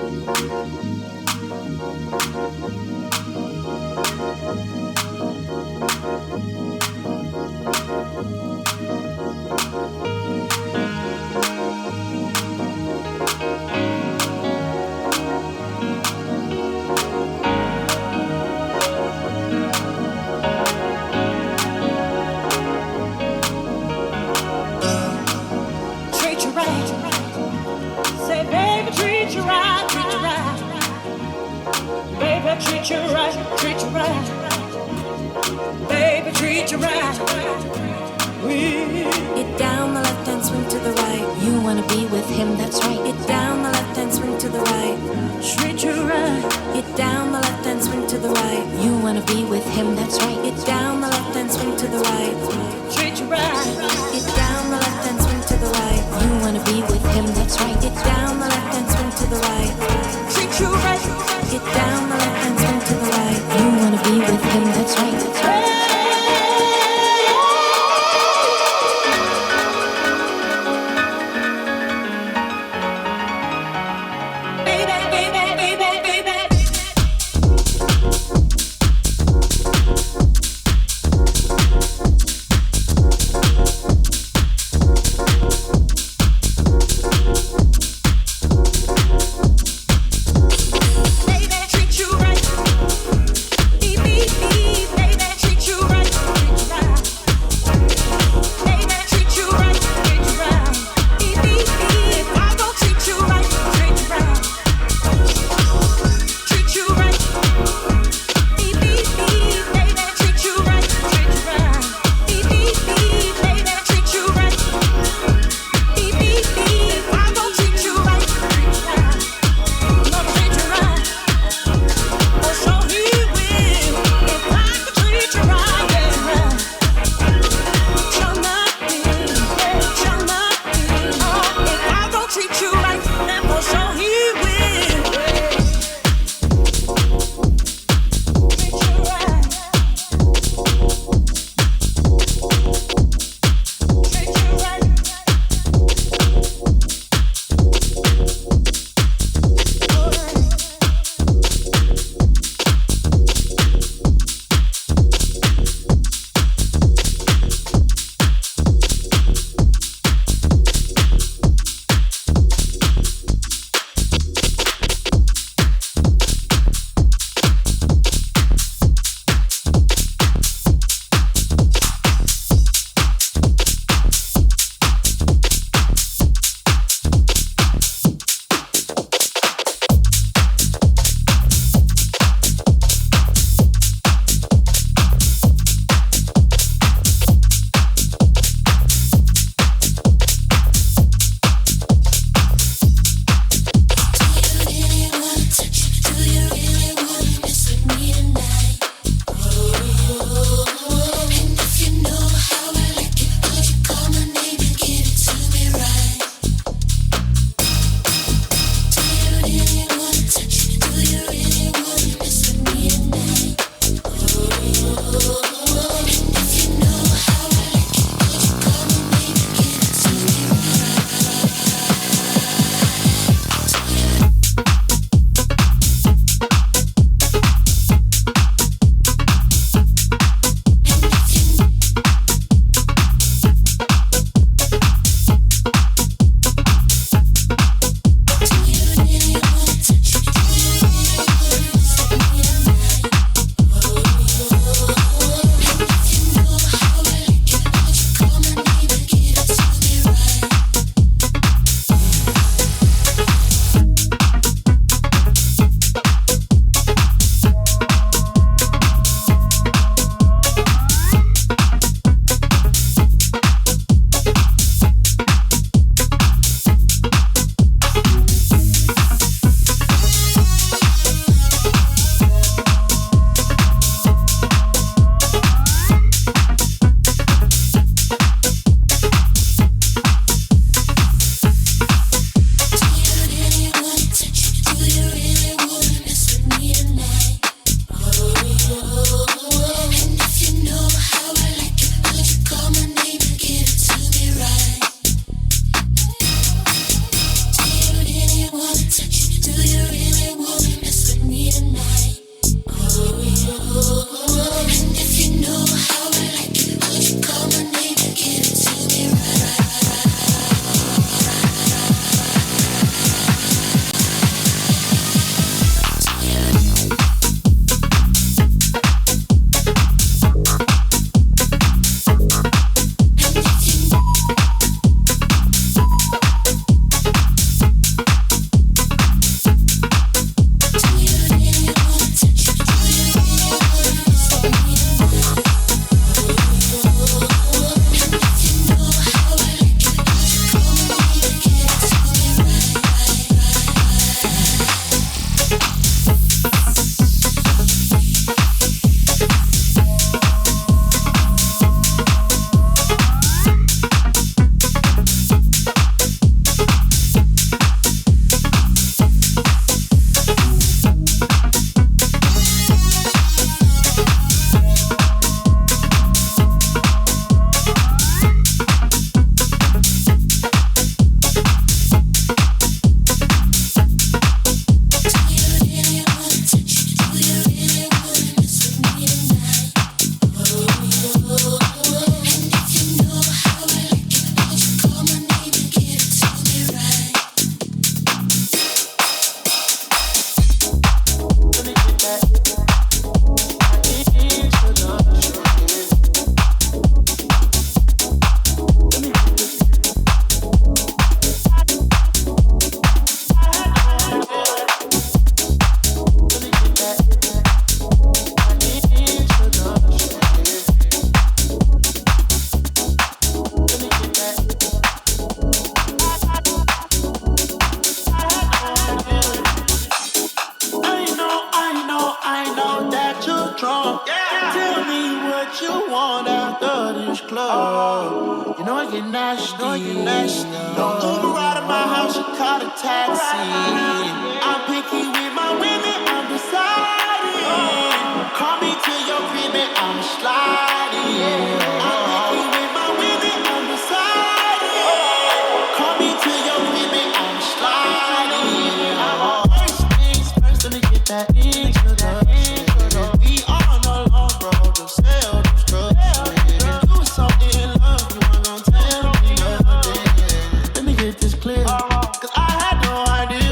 Baby, club. You know I get nasty. Don't Uber out of my house, you call a taxi. I'm picky with my women, I'm deciding. Call me to your crib and I'm sliding. I'm picky with my women, I'm deciding. Call me to your crib and I'm sliding. First things first, let me get that introduction. We on the long road to self-destruction. You was so in love, you weren't gonna tell me nothing. Let me get this clear, 'cause I had no idea.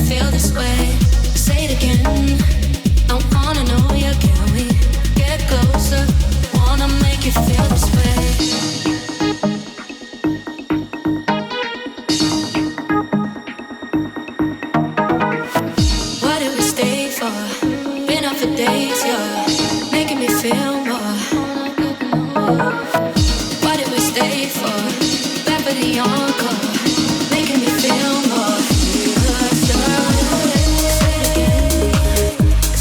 feel this way. Say it again. I wanna know you. Can we get closer? Wanna make you feel this way. What did we stay for? Been up for days, yeah. Making me feel more. What did we stay for? Back for the encore. Making me feel more. Say it again.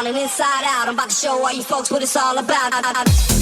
darling, inside out. I'm about to show all you folks what it's all about.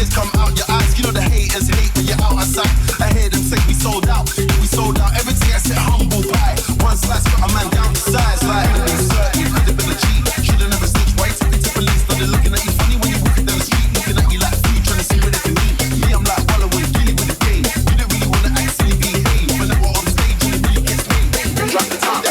tears come out your eyes. You know the haters hate when you're out of sight. I hear them say we sold out. We sold out. Everything I said humble pie. One slice got a man down the size. Like credibility. Should've never snitched. Why you take it to police? Started looking at you funny when you walking down the street. Looking at you like food, trying to see where they can eat. Me, I'm like Walloway, dealing with the pain. You don't really wanna act silly, behave. When I go on stage, you really get paid. Drop the top.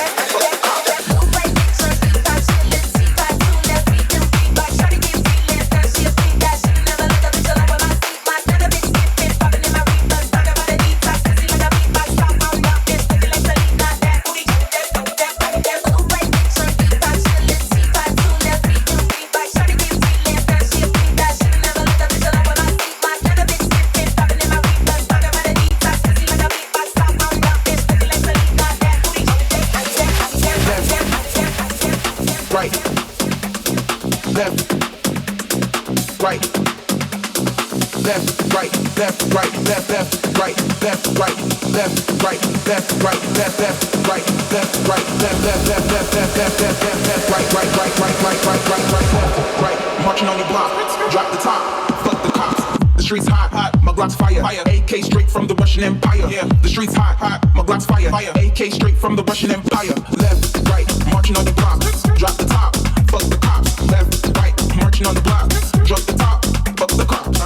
Marching on your block, drop the top, fuck the cops. The streets hot, hot, my Glock's fire. AK straight from the Russian Empire. Yeah, the streets hot, hot, my Glock's fire. AK straight from the Russian Empire. Left, right, marching on your block, drop the top, fuck the cops. Left, right, marching on the block, drop the top, fuck the cops.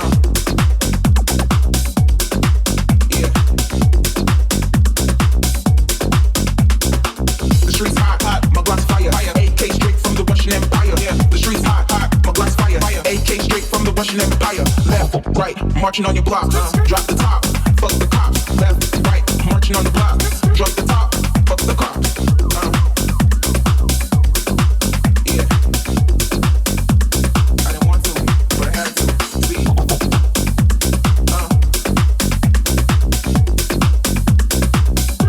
Yeah. The streets hot, hot, my Glock's fire. AK straight from the Russian Empire. Yeah, the streets hot, hot, my Glock's fire. AK straight from the Russian Empire. Left, right, marching on your block. Drop the top, fuck the cops. Left, right, marching on the block. Drop the top, fuck the cops. Yeah. I didn't want to, but I had to. See.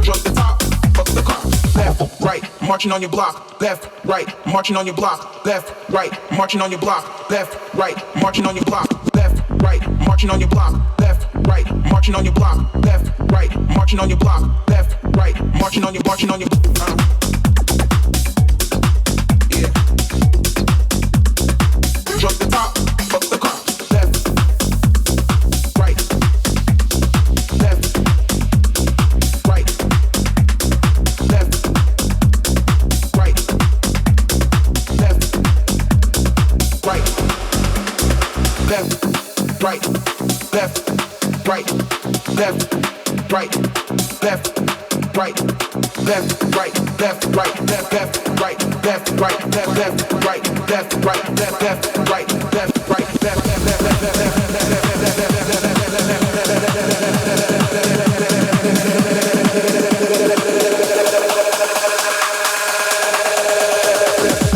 Drop the top, fuck the cops. Left, right, marching on your block. Left, right, marching on your block. Left, right, marching on your block. Left, right, marching on your block. Left, right, marching on your block. Left, right, marching on your block. Left, right, marching on your block. Left, right, marching on your yeah. Drop the top, fuck the cops. Left, right, left, right, left, right, left, right, left, right, left, right, left, right, left, right, left, right, left, right, left, right, left, right, left, right, left, right, left, right, left, right,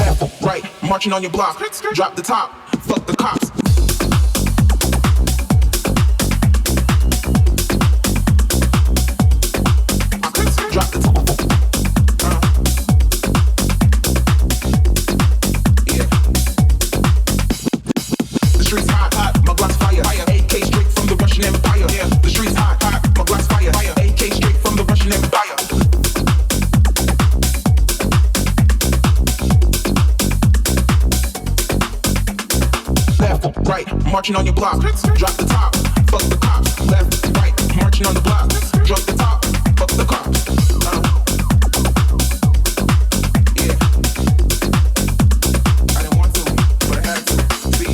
left, right, marching on your block, drop the top, fuck the cops. Drop the top. Yeah. The streets hot, hot, my Glock's fire. AK straight from the Russian Empire. Yeah. The streets hot, hot, my Glock's fire. AK straight from the Russian Empire. Left, right, marching on your block. Drop the top, fuck the cops. Left, right, marching on the block. Drop the top, fuck the cops. Yeah. I didn't want to, but I had to. See.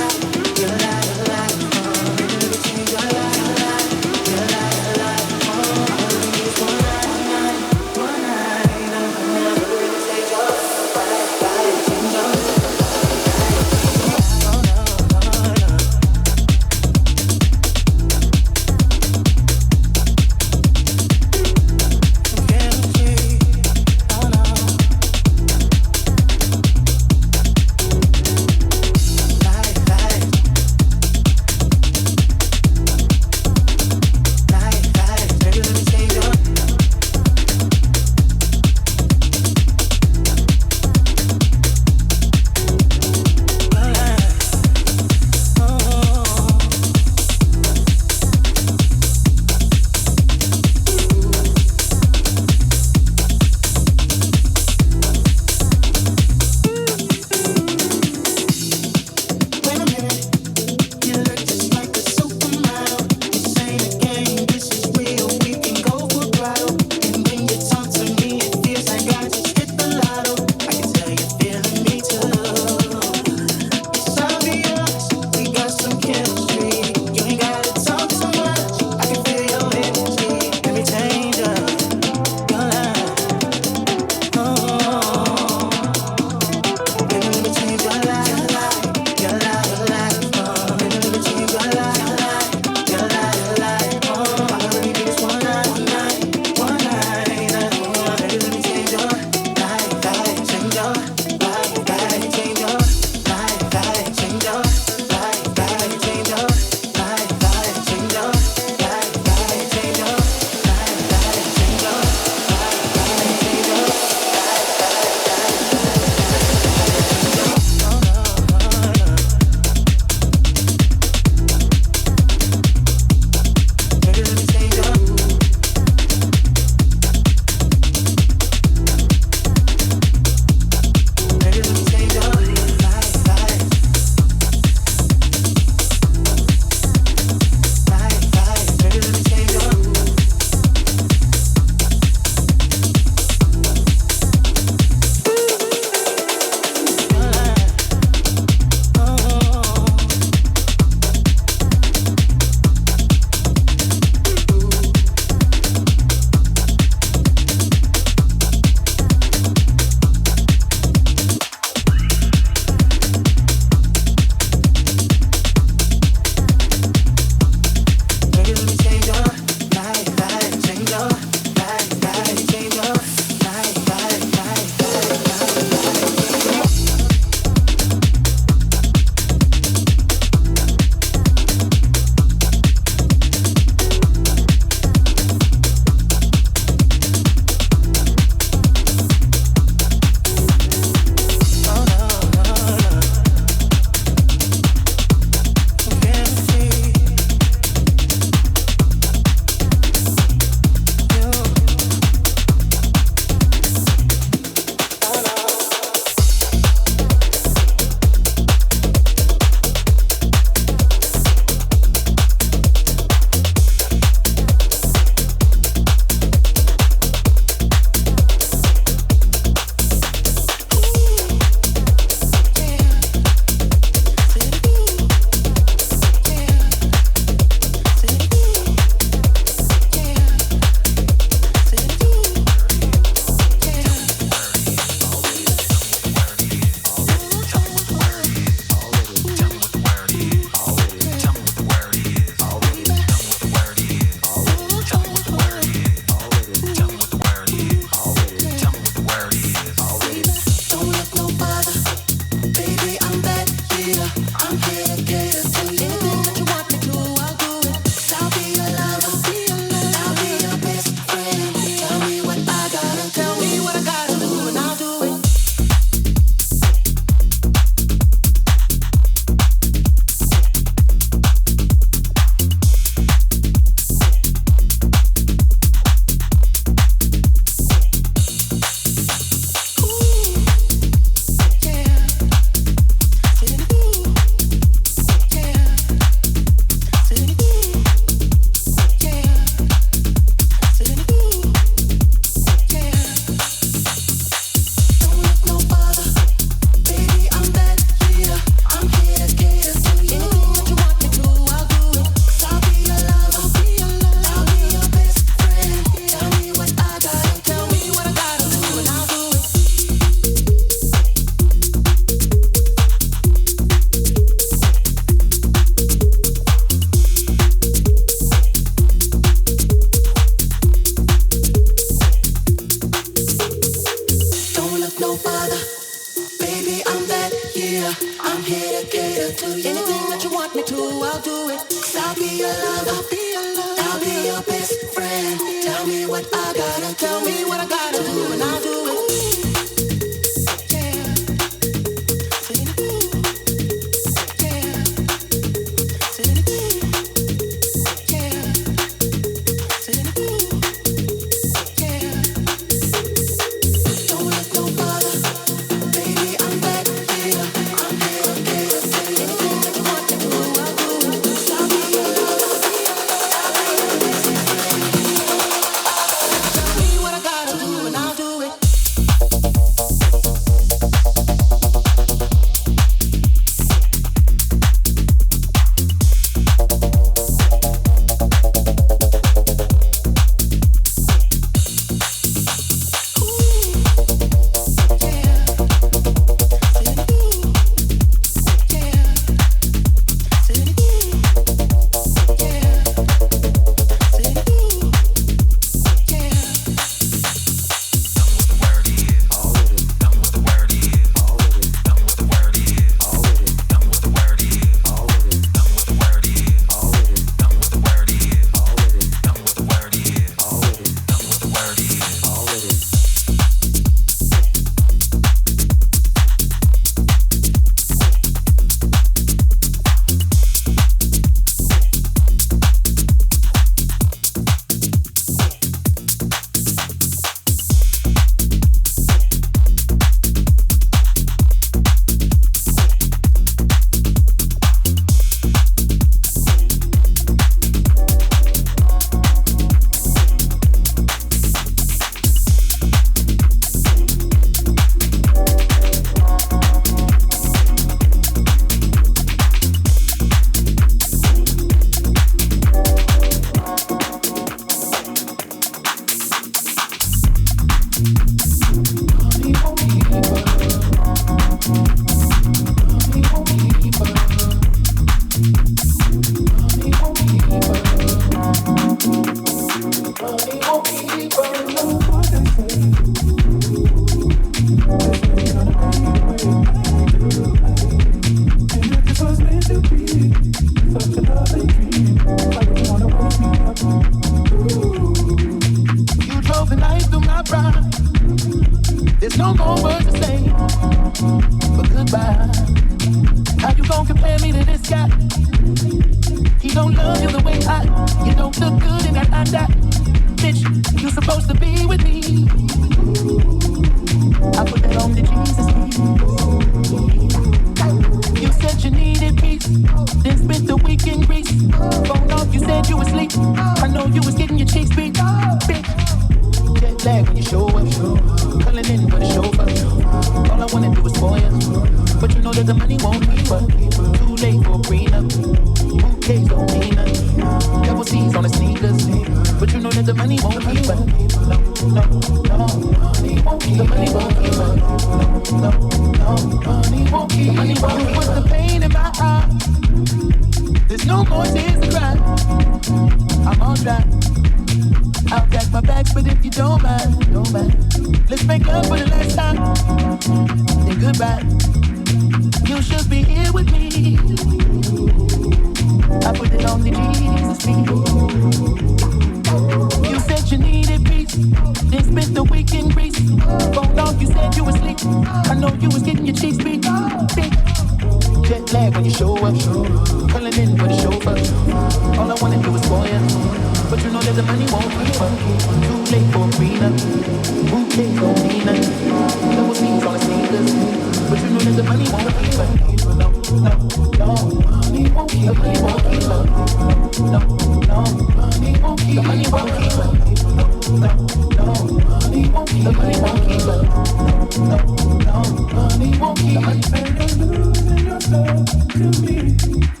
Money won't keep. The money better than losing yourself to me.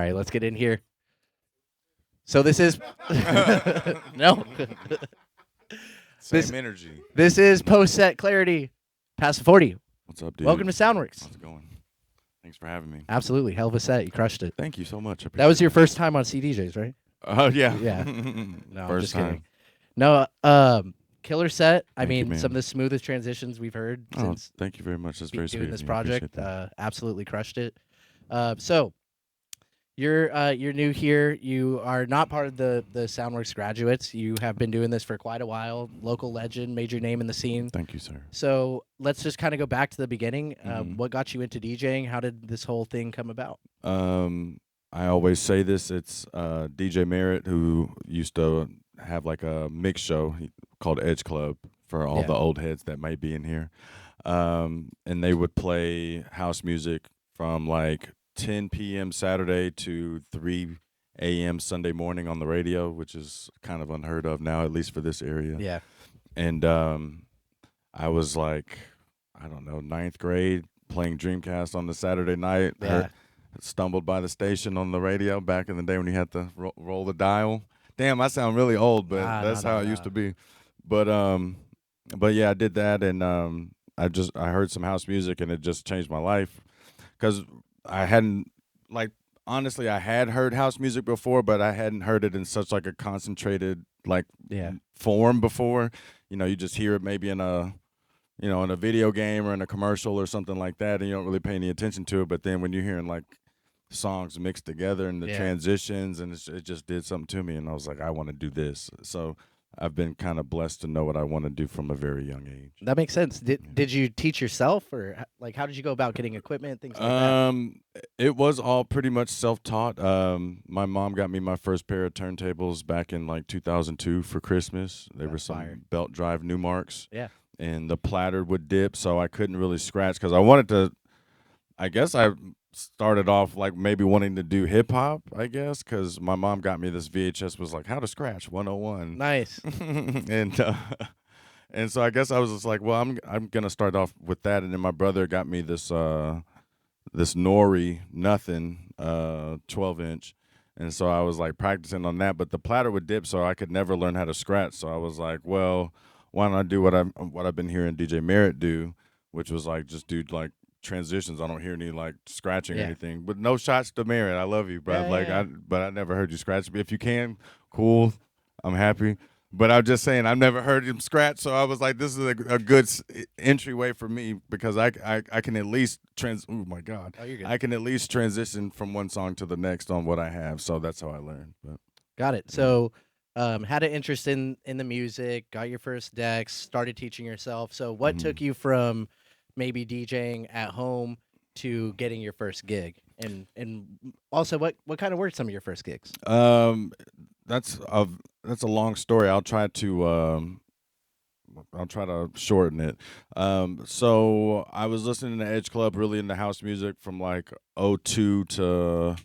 right, let's get in here. So this is no. Same energy. This is post set clarity. Past the 40. What's up, dude? Welcome to Soundworks. How's it going? Thanks for having me. Absolutely, hell of a set. You crushed it. Thank you so much. That was your first time on CDJs, right? Oh yeah. Yeah. No, I'm First just time. kidding. No, killer set. I Thank you, mean, man. some of the smoothest transitions we've heard Oh, since thank you very much. That's very sweet. doing of this you. I appreciate project. that. Absolutely crushed it. So you're new here. You are not part of the Soundworks graduates. You have been doing this for quite a while. Local legend, major name in the scene. Thank you, sir. So let's just kind of go back to the beginning. Mhm. What got you into DJing? How did this whole thing come about? I always say this. It's DJ Merritt, who used to have like a mix show called Edge Club for all Yeah. the old heads that might be in here. And they would play house music from like 10 p.m. Saturday to 3 a.m. Sunday morning on the radio, which is kind of unheard of now, at least for this area. Yeah. And I was like, I don't know, 9th grade, playing Dreamcast on the Saturday night. Yeah. Stumbled by the station on the radio back in the day when you had to roll the dial. Damn, I sound really old, but that's how it used to be. But yeah, I did that, and I heard some house music, and it just changed my life, because I hadn't, like, honestly, I had heard house music before, but I hadn't heard it in such like a concentrated form before. You know, you just hear it maybe in a video game or in a commercial or something like that, and you don't really pay any attention to it. But then when you're hearing like songs mixed together and the transitions, and it just did something to me, and I was like, I want to do this. So I've been kind of blessed to know what I want to do from a very young age. That makes sense. Did you teach yourself, or like how did you go about getting equipment, things like that? It was all pretty much self-taught. My mom got me my first pair of turntables back in like 2002 for Christmas. They were some fire. belt drive Newmarks. Yeah. And the platter would dip, so I couldn't really scratch, because I wanted to. I guess I started off like maybe wanting to do hip hop, I guess, because my mom got me this VHS, was like How to Scratch 101. Nice. And so I guess I was just like, well, I'm gonna start off with that, and then my brother got me this Nori Nothing 12-inch, and so I was like practicing on that, but the platter would dip, so I could never learn how to scratch. So I was like, well, why don't I do what I've been hearing DJ Merritt do, which was like just do like transitions. I don't hear any like scratching or anything, but no shots to Merritt. I love you, bro. But I never heard you scratch. If you can, cool. I'm happy. But I'm just saying, I've never heard him scratch, so I was like, this is a good entryway for me, because I can at least oh my God. Oh, you're good. I can at least transition from one song to the next on what I have. So that's how I learned. But Got it. So had an interest in the music, got your first decks, started teaching yourself. So what took you from maybe DJing at home to getting your first gig? And also what kind of were some of your first gigs? That's a long story. I'll try to shorten it. So I was listening to Edge Club, really into house music from like 02 to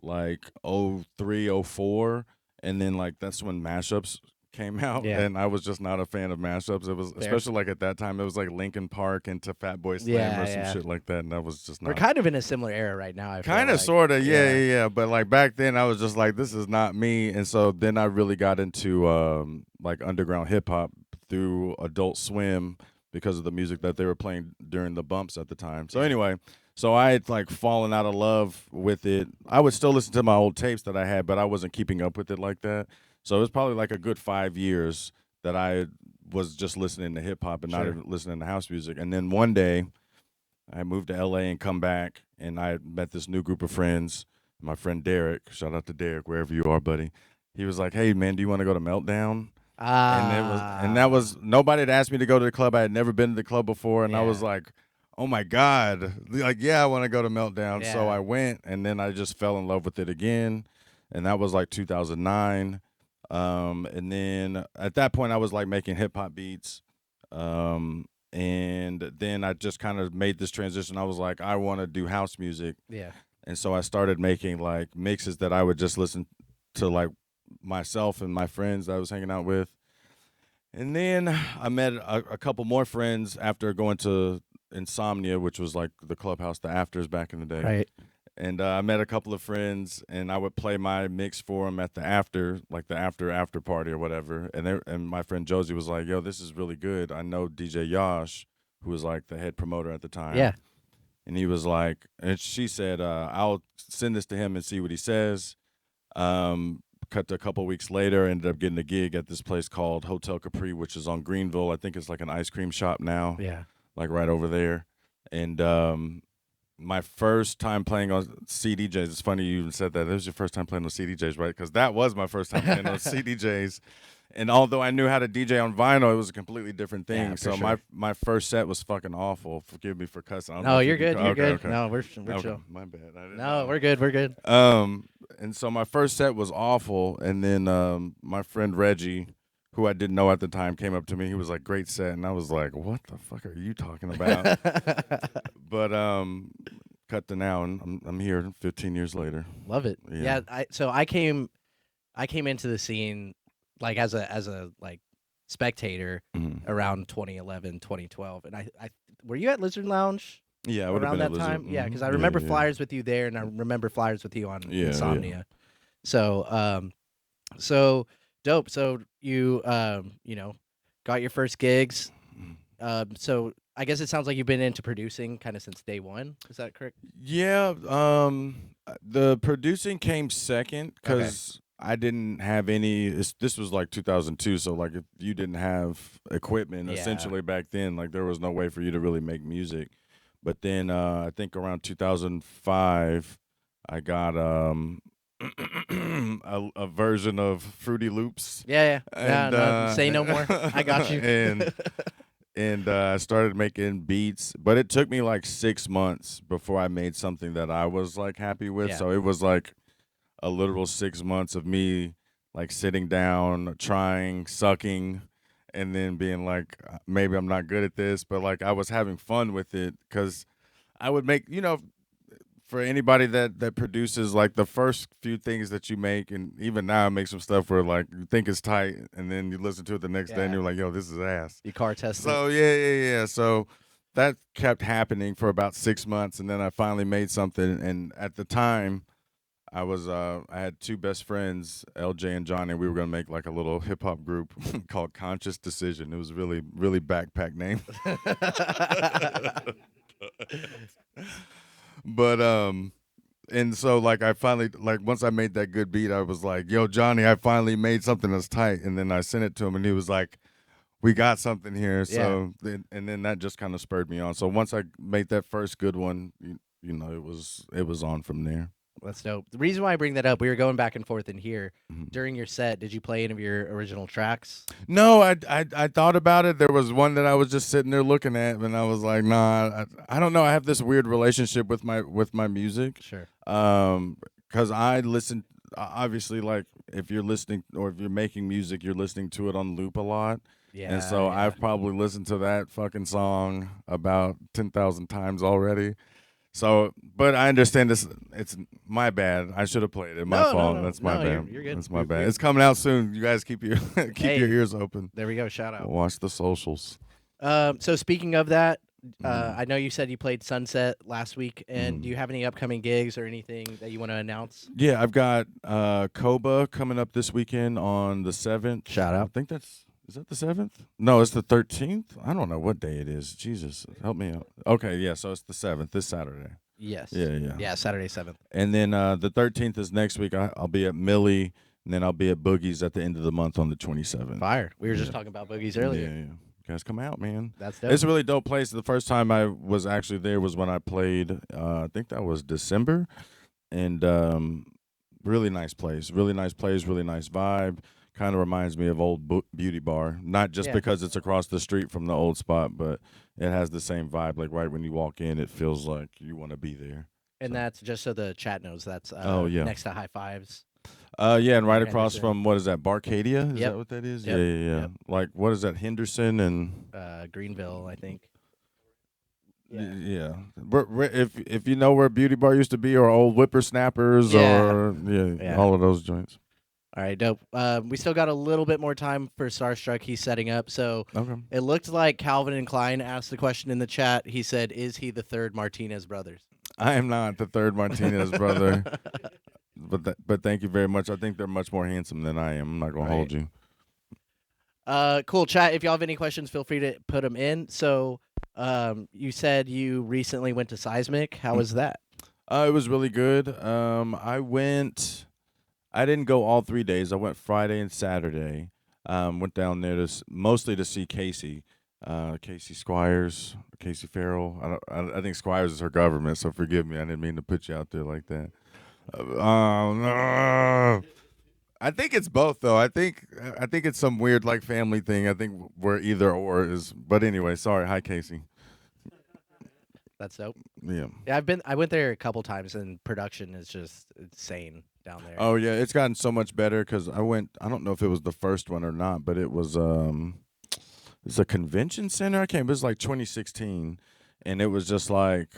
like 03, 04. And then like that's when mashups came out, and I was just not a fan of mashups. It was especially like at that time, it was like Linkin Park into Fatboy Slim or some shit like that, and that was just not. We're kind of in a similar era right now. I feel Kind of, like. sort of, yeah. But like back then, I was just like, this is not me, and so then I really got into like underground hip hop through Adult Swim, because of the music that they were playing during the bumps at the time. So anyway. So I had like fallen out of love with it. I would still listen to my old tapes that I had, but I wasn't keeping up with it like that. So it was probably like a good 5 years that I was just listening to hip hop and not even listening to house music. And then one day I moved to LA and come back, and I met this new group of friends. My friend Derek, shout out to Derek, wherever you are, buddy. He was like, hey man, do you want to go to Meltdown? And that was nobody had asked me to go to the club. I had never been to the club before, and I was like, oh my God, like, yeah, I want to go to Meltdown. Yeah. So I went, and then I just fell in love with it again. And that was like 2009. And then at that point I was like making hip hop beats. And then I just kind of made this transition. I was like, I want to do house music. Yeah. And so I started making like mixes that I would just listen to, like myself and my friends that I was hanging out with. And then I met a couple more friends after going to Insomnia, which was like the clubhouse, the afters back in the day. Right. And I met a couple of friends, and I would play my mix for them at the after, like the after party or whatever. And my friend Josie was like, "Yo, this is really good. I know DJ Yash, who was like the head promoter at the time." Yeah. And he was like, and she said, "I'll send this to him and see what he says." Cut to a couple weeks later, ended up getting a gig at this place called Hotel Capri, which is on Greenville. I think it's like an ice cream shop now, Yeah. like right over there. And my first time playing on CDJs. It's funny you even said that. It was your first time playing on CDJs, right? Because that was my first time playing on CDJs. And although I knew how to DJ on vinyl, it was a completely different thing. Yeah, for so sure. my first set was fucking awful. Forgive me for cussing. I don't know No, if you you're can good. You're good. Okay. No, we're Okay, chill. my bad. I didn't No, know. we're good. We're good. And so my first set was awful, and then my friend Reggie, who I didn't know at the time, came up to me. He was like, "Great set," and I was like, "What the fuck are you talking about?" But cut to now, and I'm here 15 years later. Love it. Yeah. So I came into the scene like as a like spectator Mhm. around 2011, 2012, and I were you at Lizard Lounge Yeah, I would have around been at that Lizard. time? Yeah, because I Mhm. remember yeah. flyers with you there, and I remember flyers with you on Yeah, Insomnia. So so dope. So you got your first gigs. So I guess it sounds like you've been into producing kind of since day one. Is that correct? Yeah, the producing came second because I didn't have any. This was like 2002, so like if you didn't have equipment, Yeah. essentially back then, like there was no way for you to really make music. But then I think around 2005, I got a version of Fruity Loops, Yeah. and No, say no more. I got you. and I started making beats, but it took me like 6 months before I made something that I was like happy with. Yeah. So it was like a literal 6 months of me like sitting down, trying, sucking, and then being like, maybe I'm not good at this, but like I was having fun with it because I would make, for anybody that produces, like the first few things that you make, and even now I make some stuff where like you think it's tight, and then you listen to it the next day and Yeah. you're like, yo, this is ass. You car tested. So yeah. So that kept happening for about 6 months, and then I finally made something. And at the time, I had two best friends, LJ and Johnny. We were gonna make like a little hip hop group called Conscious Decision. It was really really backpack name. But and so like I finally, like once I made that good beat, I was like, yo, Johnny, I finally made something that's tight. And then I sent it to him, and he was like, we got something here. So then that just kind of spurred me on. So once I made that first good one, it was on from there. That's dope. The reason why I bring that up, we were going back and forth in here Mhm. during your set. Did you play any of your original tracks? No, I thought about it. There was one that I was just sitting there looking at, and I was like, nah, I don't know. I have this weird relationship with my music. Sure. Because I listen, obviously, like if you're listening or if you're making music, you're listening to it on loop a lot. Yeah. And so yeah. I've probably listened to that fucking song about 10,000 times already. So, but I understand this. It's my bad. I should have played it. My No, fault. no, That's my no, bad. you're good. That's my You're bad. good. It's coming out soon. You guys keep your Hey. your ears open. There we go. Shout out. Watch the socials. So speaking of that, Mhm. I know you said you played Sunset last week, and Mhm. do you have any upcoming gigs or anything that you want to announce? Yeah, I've got Koba coming up this weekend on the 7th. Shout out. I think is that the 7th? No, it's the 13th. I don't know what day it is. Jesus, help me out. Okay, yeah, so it's the 7th, this Saturday. Yes. Yeah. Yeah, Saturday 7th. And then the 13th is next week. I'll be at Millie, and then I'll be at Boogie's at the end of the month on the 27th. Fire. We were just Yeah. talking about boogies earlier. Yeah. Guys, come out, man. That's dope. It's a really dope place. The first time I was actually there was when I played, I think that was December. And really nice place. Really nice place, really nice vibe. Kind of reminds me of old Beauty Bar. Not just Yeah. because it's across the street from the old spot, but it has the same vibe. Like right when you walk in, it feels like you want to be there. And that's just so the chat knows. That's Oh, yeah. next to High Fives. Yeah, and right Henderson. across from, what is that, Barcadia? Is Yep. that what that is? Yep. Yeah. Yep. Like, what is that, Henderson and... Greenville, I think. Yeah. If you know where Beauty Bar used to be, or old Whippersnappers, Yeah. or Yeah. all of those joints. All right, dope. We still got a little bit more time for Starstruck. He's setting up. So Okay. it looked like Calvin and Klein asked the question in the chat. He said, "Is he the third Martinez brothers?" I am not the third Martinez brother, but thank you very much. I think they're much more handsome than I am. I'm not gonna hold you. Cool, chat. If y'all have any questions, feel free to put them in. So, you said you recently went to Seismic. How was that? It was really good. I didn't go all 3 days. I went Friday and Saturday. Went down there mostly to see Casey, Casey Squires, Casey Farrell. I think Squires is her government, so forgive me. I didn't mean to put you out there like that. No. I think it's both though. I think it's some weird like family thing. I think where either or is. But anyway, sorry. Hi, Casey. That's dope. Yeah. Yeah, I went there a couple times, and production is just insane down there. Oh yeah, it's gotten so much better because I went. I don't know if it was the first one or not, but it was it's a convention center. I can't. It was like 2016, and it was just like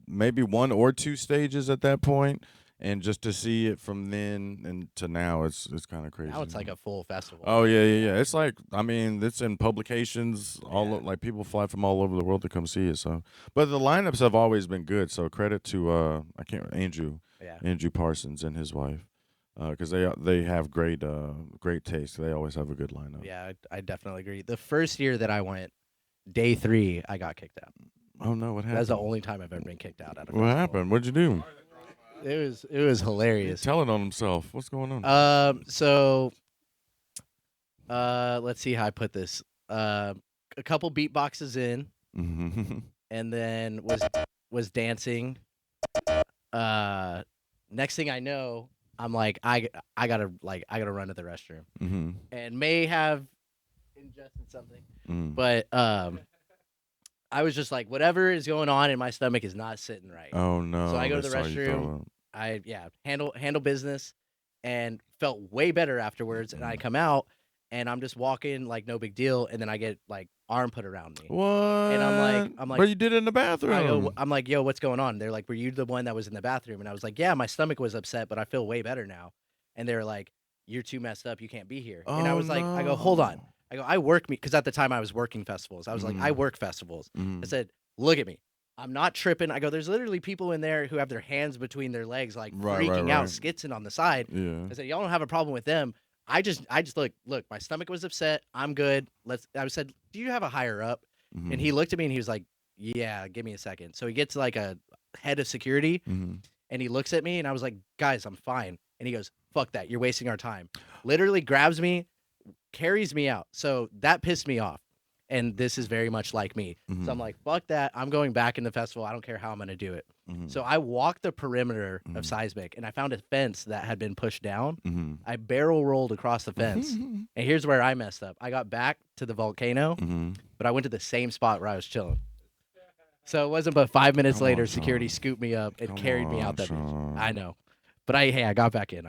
maybe one or two stages at that point, and just to see it from then and to now, it's kind of crazy. Now it's like a full festival. Oh yeah. It's like it's in publications. Like people fly from all over the world to come see it. So, but the lineups have always been good. So credit to Andrew Parsons and his wife, because they have great taste. They always have a good lineup. Yeah, I definitely agree. The first year that I went, day 3, I got kicked out. Oh no, what happened? That's the only time I've ever been kicked out at a What happened? What'd you do? It was hilarious. He's telling on himself. What's going on? So, let's see how I put this. A couple beatboxes in, and then was dancing. Next thing I know, I'm like, I gotta run to the restroom, and may have ingested something, but I was just like, whatever is going on in my stomach is not sitting right. Oh no! So I go to the restroom. I handle business, and felt way better afterwards. And I come out, and I'm just walking like no big deal, and then I get like arm put around me. What? And I'm like, but you did it in the bathroom. I'm like, yo, what's going on? They're like, were you the one that was in the bathroom? And I was like, yeah, my stomach was upset, but I feel way better now. And they were like, you're too messed up. You can't be here. And I was like, I go, hold on. I go, I work because at the time I was working festivals. I was like, I work festivals. I said, look at me. I'm not tripping. I go, there's literally people in there who have their hands between their legs, like freaking out, skitzing on the side. Yeah. I said, y'all don't have a problem with them. I just look, my stomach was upset. I'm good. I said, do you have a higher up? And he looked at me and he was like, yeah, give me a second. So he gets like a head of security and he looks at me and I was like, guys, I'm fine. And he goes, fuck that. You're wasting our time. Literally grabs me, carries me out. So that pissed me off. And this is very much like me. So I'm like, fuck that. I'm going back in the festival. I don't care how I'm going to do it. So I walked the perimeter of Seismic, and I found a fence that had been pushed down. I barrel rolled across the fence. And here's where I messed up. I got back to the volcano, but I went to the same spot where I was chilling. So it wasn't but 5 minutes later, security scooped me up and carried me out that beach. I know. But I got back in.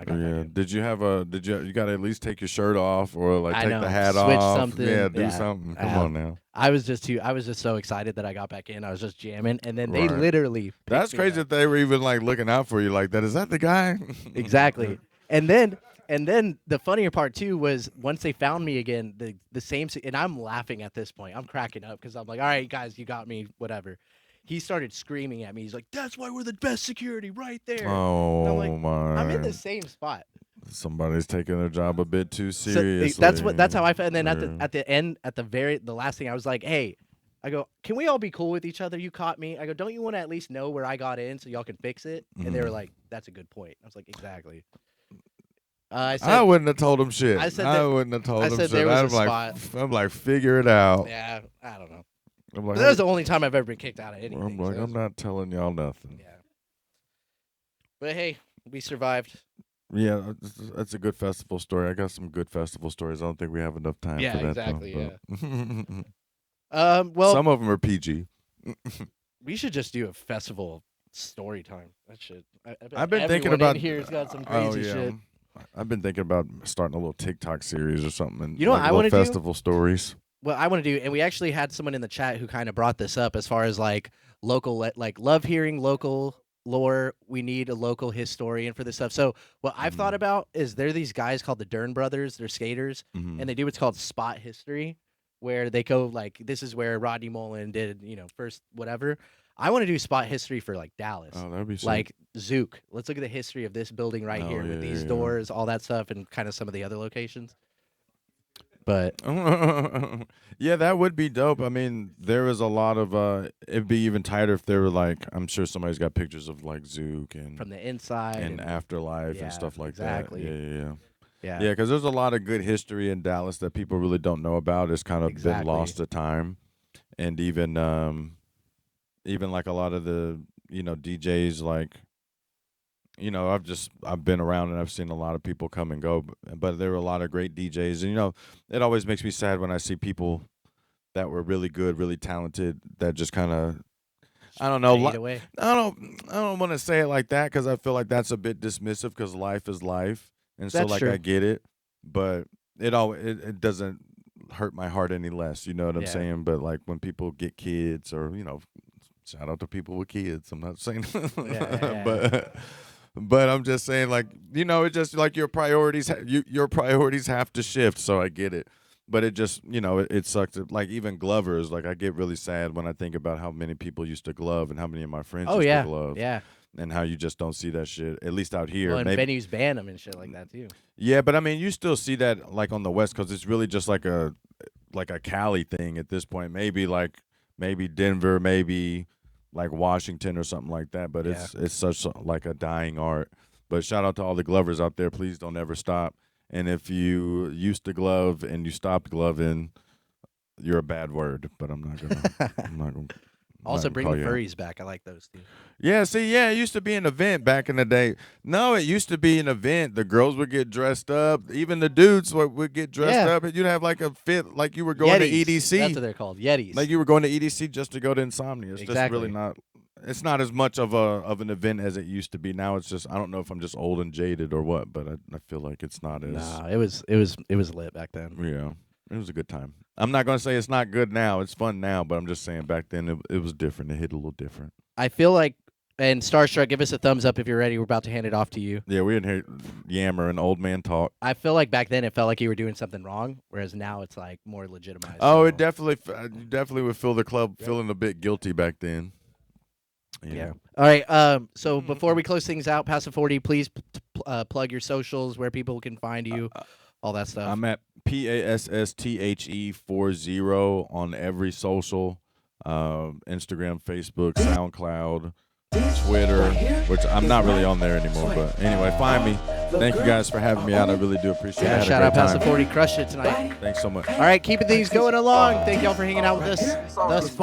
Did you got to at least take your shirt off or like take the hat switch off? Something. Yeah, do something. Come on now. I was just so excited that I got back in. I was just jamming, and then they literally. That's crazy that they were even like looking out for you like that. Is that the guy? Exactly. And then the funnier part too was once they found me again, the same, and I'm laughing at this point. I'm cracking up because I'm like, all right, guys, you got me, whatever. He started screaming at me. He's like, "That's why we're the best security, right there." Oh, I'm like, my! I'm in the same spot. Somebody's taking their job a bit too seriously. So that's how I felt. And then at the end, the last thing, I was like, "Hey," I go, "Can we all be cool with each other? You caught me." I go, "Don't you want to at least know where I got in so y'all can fix it?" And they were like, "That's a good point." I was like, "Exactly." I wouldn't have told him shit. I wouldn't have told him shit. There was a spot. I'm like, figure it out. Yeah, I don't know. I'm like, that was the only time I've ever been kicked out of anything. I'm like, I'm not telling y'all nothing. Yeah. But hey, we survived. Yeah, that's a good festival story. I got some good festival stories. I don't think we have enough time for that. Yeah, exactly. Yeah. Well, some of them are PG. We should just do a festival story time. That shit. I've been thinking about. Here's got some crazy shit. I've been thinking about starting a little TikTok series or something. And you know what I want to do? Festival stories. What I want to do, and we actually had someone in the chat who kind of brought this up as far as like local, like love hearing local lore. We need a local historian for this stuff. So what I've thought about is there are these guys called the Dern brothers. They're skaters, and they do what's called spot history, where they go like, this is where Rodney Mullen did, first whatever. I want to do spot history for like Dallas. Oh, that'd be sick. Like Zook. Let's look at the history of this building right Oh, here yeah, with these yeah. doors, all that stuff, and kind of some of the other locations. But yeah, that would be dope. I mean, there is a lot of it'd be even tighter if there were like, I'm sure somebody's got pictures of like Zook and from the inside and Afterlife yeah, and stuff like exactly. that. Yeah. Yeah. Yeah, because there's a lot of good history in Dallas that people really don't know about. It's kind of Exactly. been lost to time, and even like a lot of the DJs, like I've been around and I've seen a lot of people come and go, but there were a lot of great DJs, and it always makes me sad when I see people that were really good, really talented, that just kind of I don't know. Fade away. I don't want to say it like that because I feel like that's a bit dismissive because life is life, and so That's like true. I get it, but it doesn't hurt my heart any less. You know what I'm Yeah. saying? But like when people get kids, or shout out to people with kids. I'm not saying, Yeah. but I'm just saying like it's just like your priorities. Your priorities have to shift. So I get it. But it just, it sucks. Like even glovers, like I get really sad when I think about how many people used to glove and how many of my friends Oh used yeah. to glove. Yeah. And how you just don't see that shit, at least out here. Well, and Maybe, venues ban them and shit like that too. yeah, but I mean, you still see that like on the West because it's really just like a Cali thing at this point. Maybe Denver, maybe like Washington or something like that. But it's such like a dying art. But shout out to all the glovers out there. Please don't ever stop. And if you used to glove and you stopped gloving, you're a bad word. But I'm not gonna. Also, bring the call you out. furries back. I like those too. Yeah, see, it used to be an event back in the day. No, it used to be an event. The girls would get dressed up. Even the dudes would get dressed Yeah. up. And you'd have like a fit, like you were going Yetis. to EDC. That's what they're called. Yetis. Like you were going to EDC just to go to Insomnia. It's just Exactly. really not. It's not as much of an event as it used to be. Now it's just I don't know if I'm just old and jaded or what, but I feel like it's not as. Nah, it was lit back then. Yeah, it was a good time. I'm not gonna say it's not good now. It's fun now, but I'm just saying back then it was different. It hit a little different. I feel like, and Starstruck, give us a thumbs up if you're ready. We're about to hand it off to you. Yeah, we didn't hear yammer and old man talk. I feel like back then it felt like you were doing something wrong, whereas now it's like more legitimized. Oh, so- it definitely would feel the club feeling a bit guilty back then. Yeah. All right. So before we close things out, Passive 40, please plug your socials, where people can find you, all that stuff. I'm at PASSTHE40 on every social, Instagram, Facebook, SoundCloud, Twitter, which I'm not really on there anymore. But anyway, find me. Thank you guys for having me out. I really do appreciate it. I had a Shout great out Passive time. 40, crushed it tonight. Thanks so much. All right, keeping things going along. Thank y'all for hanging out with us thus far.